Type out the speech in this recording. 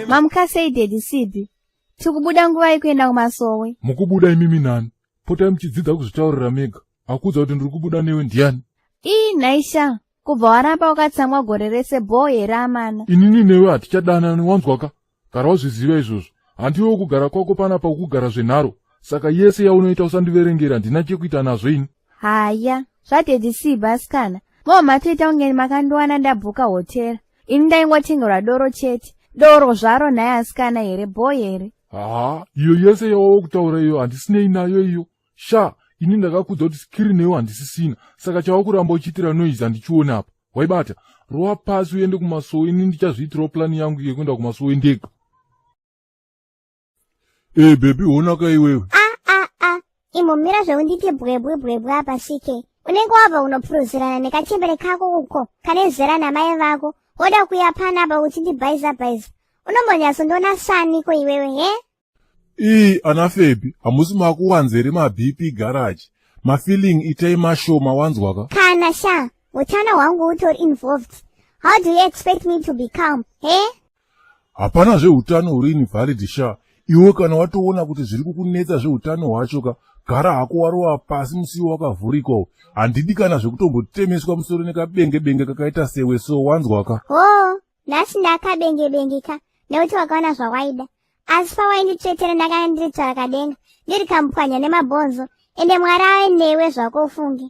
Mamukase dedi Sibi. Tikubuda nguva yekuenda kumasowe. Mukubuda imimi nani? Potai muchidzidza kuzvitaurira mega. Akuudza kuti ndiri kubuda newe ndiani? Naisha. Kubva waramba wakatsamwa gore rese bhoye ramana. Inini newe hatichadanani wanzwaka. Gara wazviziva izvozvo. Handiwewo kugara kwako panapa kugara zvenharo. Saka yese yaunoita usandiverengera handina chekuita nazvo ini. Haya, zvatedhi Sibi asikana. Matoita ungeni makandiwana ndabhuka hotera. Ini ndaingotengerwa doro chete. Doro zvaro naye asikana here bhoye here. Iyo yese yawawo kutaura iyo handisinei nayo iyo. Ini ndakakudza kuti skiri newo handisisina. Saka chawakuramba uchiitira noise handichiona apa. Waibata, rova pasi uende kumasowe, ini ndichazviitirawo plani yangu yekuenda kumasowe ndega. Baby, honaka iwewe. Imbomira zveunditi bwebwe apa sike. Unenge wabva unopuruzirana nekachembere kako uko, kane zera namai vako, woda kuya panapa uchindibhaiza. Unombonyasondoona saniko iwewe, he? Ana Febi, hamusi makuwanzere maBP garage. Mafeeling itai mashoma wanzwaka. Kana utano hwangu utori involved. How do you expect me to be calm, he? Hapana zveutano huri invalid Iwe kana watoona kuti zviri kukunetsa zveutano hwacho gara hako warova pasi musiwo wakavhurikawo. Handidi kana zvekutombotemeswa musoro nekabenge kakaita sewe so wanzwaka. Nhasi ndakabenge nekuti wakaona zvawaida. Asi pawainditsvetera ndakanga ndiritsvara kadenga ndiri kamupwanya nemabhonzo ende Mwari ave newe zvako ufunge.